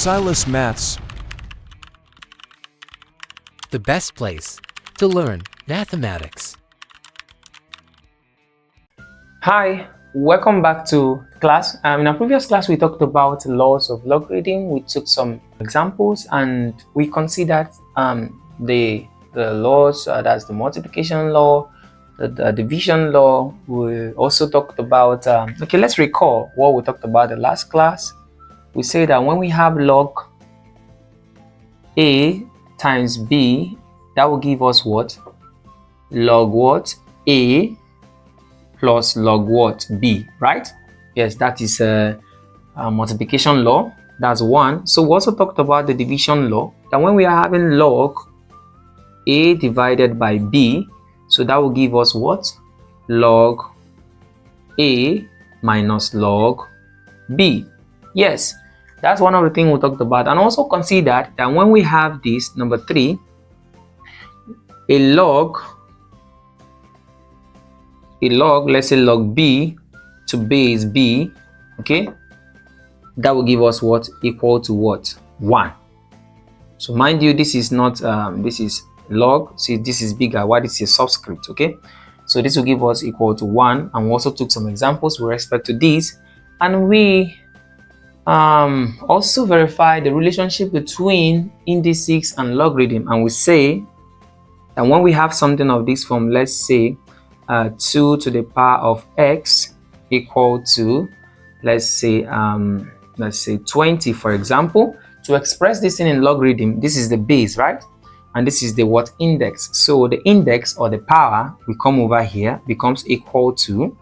Silas Maths, the best place to learn mathematics. Hi, welcome back to class. In our previous class, we talked about laws of logarithm. We took some examples and we considered the laws, that's the multiplication law, the division law. We also talked about, okay, let's recall what we talked about the last class. We say that when we have log A times B, that will give us what? Log what? A plus log what? B, right? Yes, that is a multiplication law. That's one. So we also talked about the division law, that when we are having log A divided by B, so that will give us what? Log A minus log B. Yes, that's one of the things we talked about. And also consider that when we have this, number 3, a log, let's say log B to base B, okay, that will give us what? Equal to what? 1. So mind you, this is not this is log, see this is bigger, what is a subscript, okay? So this will give us equal to 1. And we also took some examples with respect to this, and we also verify the relationship between indices and logarithm. And we say that when we have something of this form, let's say 2 to the power of x equal to, let's say 20, for example. To express this in logarithm, this is the base, right? And this is the what? Index. So the index or the power, we come over here, becomes equal to,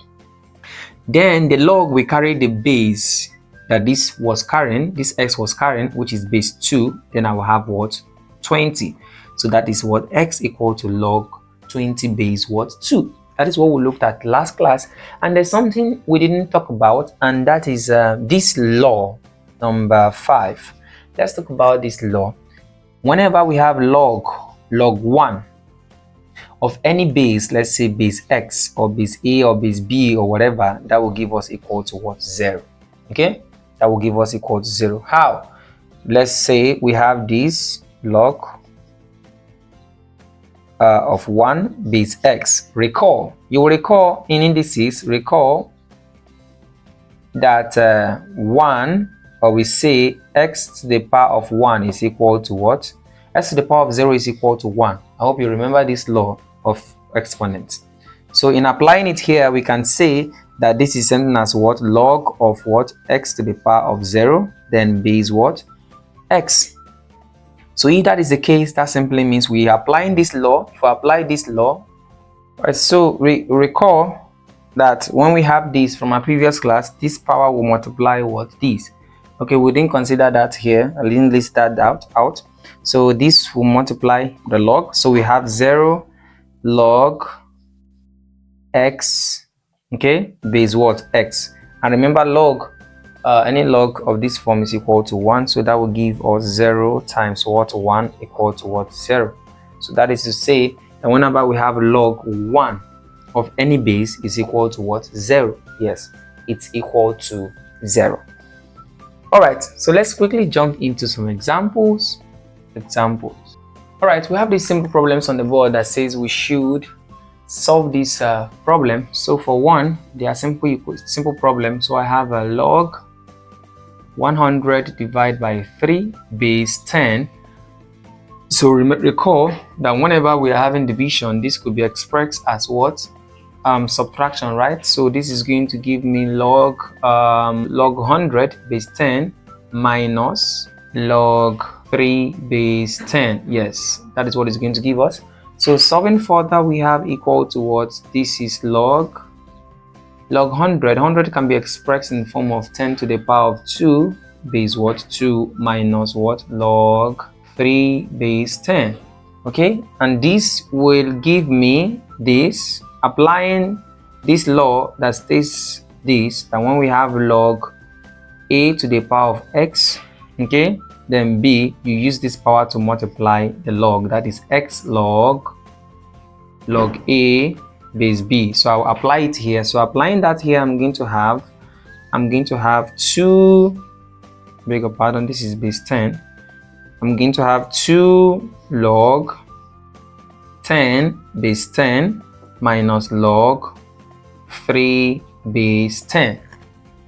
then the log, we carry the base that this was carrying, this x was carrying, which is base 2, then I will have what? 20. So that is what? X equal to log 20 base what? 2. That is what we looked at last class. And there's something we didn't talk about, and that is this law, number 5. Let's talk about this law. Whenever we have log 1 of any base, let's say base x or base a or base b or whatever, that will give us equal to what? 0. Okay, that will give us equal to 0. How? Let's say we have this log of 1 base x. Recall, you will recall in indices, recall that 1, or we say x to the power of 1 is equal to what? X to the power of 0 is equal to 1. I hope you remember this law of exponents. So in applying it here, we can say that this is something as what? Log of what? X to the power of 0, then base what? X. So if that is the case, that simply means we are applying this law. If we apply this law, right, so recall that when we have this from our previous class, this power will multiply what? This. Okay, we didn't consider that here. I didn't list that out. So this will multiply the log. So we have 0 log x, okay, base what? X. And remember, log, any log of this form is equal to 1. So that will give us 0 times what? 1 equal to what? 0. So that is to say that whenever we have log 1 of any base is equal to what? 0. Yes, it's equal to 0. All right, so let's quickly jump into some examples. All right, we have these simple problems on the board that says we should solve this problem. So for one, they are simple problems. So I have a log 100 divided by 3 base 10. So recall that whenever we are having division, this could be expressed as what? Subtraction, right? So this is going to give me log 100 base 10 minus log 3 base 10. Yes, that is what it's going to give us. So solving further, we have equal to what? This is log 100. 100 can be expressed in the form of 10 to the power of 2 base what? 2 minus what? Log 3 base 10. Okay, and this will give me this. Applying this law that states this, that when we have log a to the power of x, okay, then b, you use this power to multiply the log, that is x log a base b. So I'll apply it here. So applying that here, I'm going to have 2 beg your pardon, this is base 10. I'm going to have 2 log 10 base 10 minus log 3 base 10.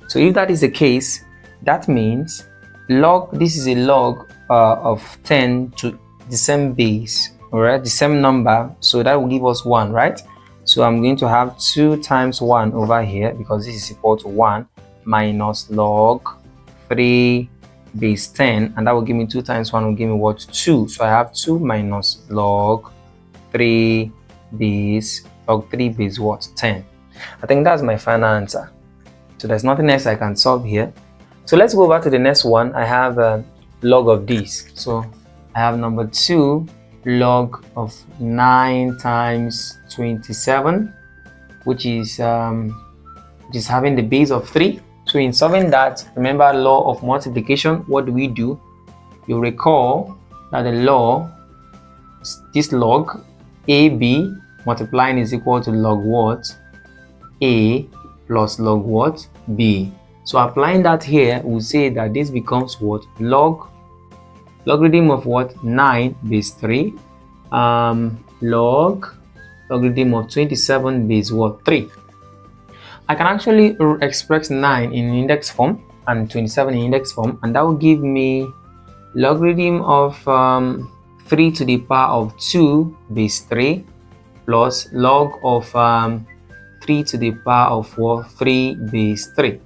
So if that is the case, that means this is a log of 10 to the same base, all right, the same number, so that will give us 1, right? So I'm going to have 2 times 1 over here, because this is equal to 1, minus log 3 base 10, and that will give me 2 times 1 will give me what? 2. So I have 2 minus log 3 base what? 10. I think that's my final answer. So there's nothing else I can solve here. So let's go back to the next one. I have log of this. So I have number 2 log of 9 times 27, which is having the base of 3. So in solving that, remember law of multiplication. What do we do? You recall that the law, this log AB multiplying is equal to log what? A plus log what? B. So applying that here, we'll say that this becomes what? Logarithm of what? 9 base 3 logarithm of 27 base what? 3. I can actually express 9 in index form and 27 in index form, and that will give me logarithm of 3 to the power of 2 base 3 plus log of 3 to the power of 3 base 3.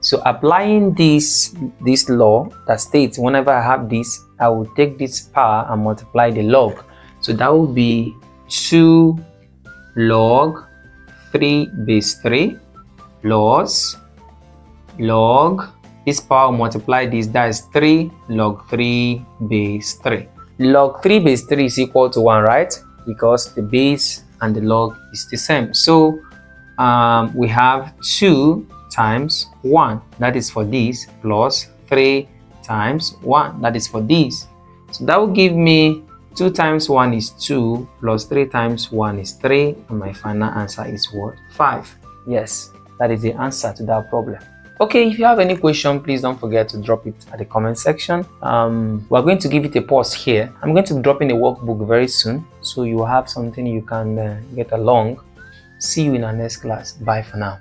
So applying this law that states whenever I have this, I will take this power and multiply the log. So that will be 2 log 3 base 3 plus log this power multiply this, that is 3 log 3 base 3. Log 3 base 3 is equal to 1, right? Because the base and the log is the same. So we have 2 times 1, that is for this, plus 3 times 1, that is for this. So that will give me 2 times 1 is 2 plus 3 times 1 is 3, and my final answer is what? 5. Yes, that is the answer to that problem. Okay, if you have any question, please don't forget to drop it at the comment section. We're going to give it a pause here. I'm going to drop in a workbook very soon, so you have something you can get along. See you in our next class. Bye for now.